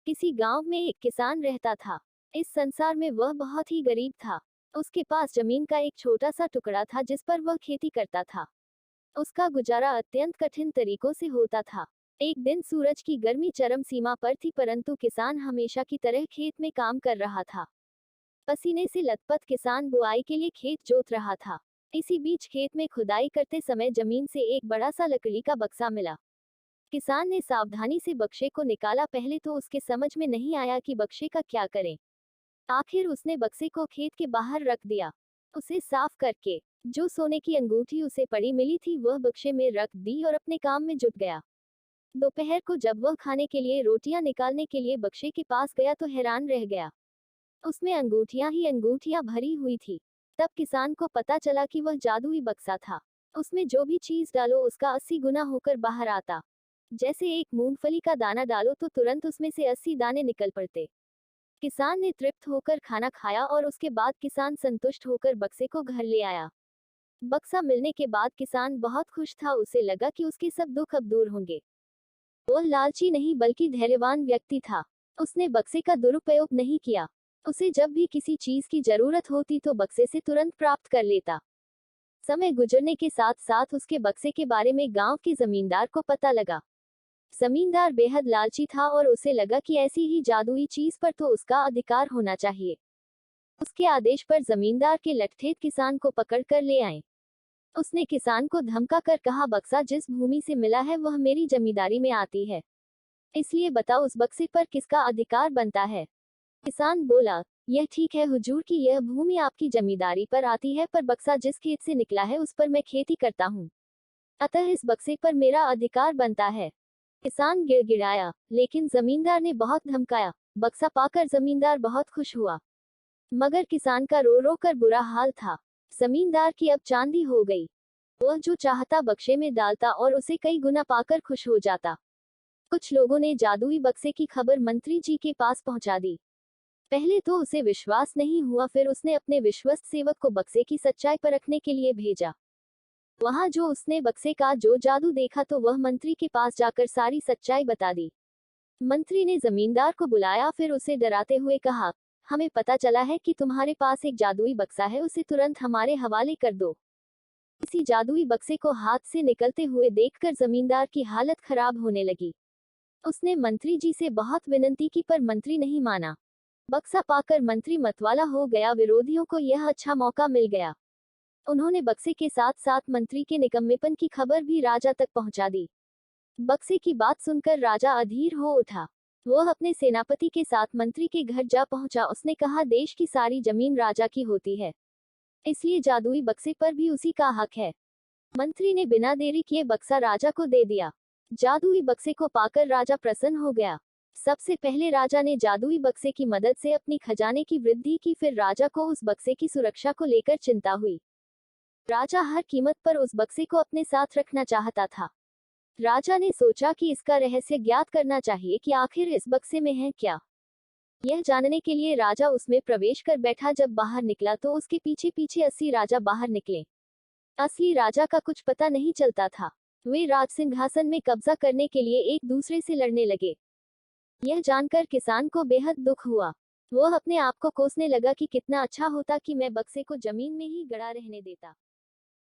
किसी गांव में एक किसान रहता था। इस संसार में वह बहुत ही गरीब था। उसके पास जमीन का एक छोटा सा टुकड़ा था जिस पर वह खेती करता था। उसका गुजारा अत्यंत कठिन तरीकों से होता था। एक दिन सूरज की गर्मी चरम सीमा पर थी, परंतु किसान हमेशा की तरह खेत में काम कर रहा था। पसीने से लथपथ किसान बुआई के लिए खेत जोत रहा था। इसी बीच खेत में खुदाई करते समय जमीन से एक बड़ा सा लकड़ी का बक्सा मिला। किसान ने सावधानी से बक्से को निकाला। पहले तो उसके समझ में नहीं आया कि बक्से का क्या करें। आखिर उसने बक्से को खेत के बाहर रख दिया। उसे साफ करके जो सोने की अंगूठी उसे पड़ी मिली थी वह बक्से में रख दी और अपने काम में जुट गया। दोपहर को जब वह खाने के लिए रोटियां निकालने के लिए बक्से के पास गया तो हैरान रह गया। उसमें अंगूठियां ही अंगूठियां भरी हुई थी। तब किसान को पता चला कि वह जादुई बक्सा था। उसमें जो भी चीज डालो उसका 80 गुना होकर बाहर आता। जैसे एक मूंगफली का दाना डालो तो तुरंत उसमें से 80 दाने निकल पड़ते। किसान ने तृप्त होकर खाना खाया और उसके बाद किसान संतुष्ट होकर बक्से को घर ले आया। बक्सा मिलने के बाद किसान बहुत खुश था। उसे लगा कि उसके सब दुख अब दूर होंगे। वह लालची नहीं बल्कि धैर्यवान व्यक्ति था। उसने बक्से का दुरुपयोग नहीं किया। उसे जब भी किसी चीज की जरूरत होती तो बक्से से तुरंत प्राप्त कर लेता। समय गुजरने के साथ साथ उसके बक्से के बारे में गांव के जमींदार को पता लगा। जमींदार बेहद लालची था और उसे लगा कि ऐसी ही जादुई चीज पर तो उसका अधिकार होना चाहिए। उसके आदेश पर जमींदार के लठठेठ किसान को पकड़ कर ले आए। उसने किसान को धमका कर कहा, बक्सा जिस भूमि से मिला है वह मेरी जमींदारी में आती है, इसलिए बताओ उस बक्से पर किसका अधिकार बनता है। किसान बोला, यह ठीक है हुजूर कि यह भूमि आपकी जमींदारी पर आती है, पर बक्सा जिस खेत से निकला है उस पर मैं खेती करता हूँ, अतः इस बक्से पर मेरा अधिकार बनता है। किसान गिड़गिड़ाया, लेकिन जमींदार ने बहुत धमकाया। बक्सा पाकर जमींदार बहुत खुश हुआ, मगर किसान का रो रो कर बुरा हाल था। जमींदार की अब चांदी हो गई। वह जो चाहता बक्से में डालता और उसे कई गुना पाकर खुश हो जाता। कुछ लोगों ने जादुई बक्से की खबर मंत्री जी के पास पहुंचा दी। पहले तो उसे विश्वास नहीं हुआ, फिर उसने अपने विश्वस्त सेवक को बक्से की सच्चाई परखने के लिए भेजा। वहां जो उसने बक्से का जो जादू देखा तो वह मंत्री के पास जाकर सारी सच्चाई बता दी। मंत्री ने जमींदार को बुलाया, फिर उसे डराते हुए कहा, हमें पता चला है कि तुम्हारे पास एक जादुई बक्सा है, उसे तुरंत हमारे हवाले कर दो। इसी जादुई बक्से को हाथ से निकलते हुए देखकर जमींदार की हालत खराब होने लगी। उसने मंत्री जी से बहुत विनती की पर मंत्री नहीं माना। बक्सा पाकर मंत्री मतवाला हो गया। विरोधियों को यह अच्छा मौका मिल गया। उन्होंने बक्से के साथ साथ मंत्री के निकम्मेपन की खबर भी राजा तक पहुंचा दी। बक्से की बात सुनकर राजा अधीर हो उठा। वह अपने सेनापति के साथ मंत्री के घर जा पहुंचा। उसने कहा, देश की सारी जमीन राजा की होती है, इसलिए जादुई बक्से पर भी उसी का हक है। मंत्री ने बिना देरी किए बक्सा राजा को दे दिया। जादुई बक्से को पाकर राजा प्रसन्न हो गया। सबसे पहले राजा ने जादुई बक्से की मदद से अपनी खजाने की वृद्धि की, फिर राजा को उस बक्से की सुरक्षा को लेकर चिंता हुई। राजा हर कीमत पर उस बक्से को अपने साथ रखना चाहता था। राजा ने सोचा कि इसका रहस्य ज्ञात करना चाहिए कि आखिर इस बक्से में है क्या। यह जानने के लिए राजा उसमें प्रवेश कर बैठा। जब बाहर निकला तो उसके पीछे पीछे 80 राजा बाहर निकले। असली राजा का कुछ पता नहीं चलता था। वे राज सिंहासन में कब्जा करने के लिए एक दूसरे से लड़ने लगे। यह जानकर किसान को बेहद दुख हुआ। वह अपने आप को कोसने लगा कि कितना अच्छा होता कि मैं बक्से को जमीन में ही गड़ा रहने देता।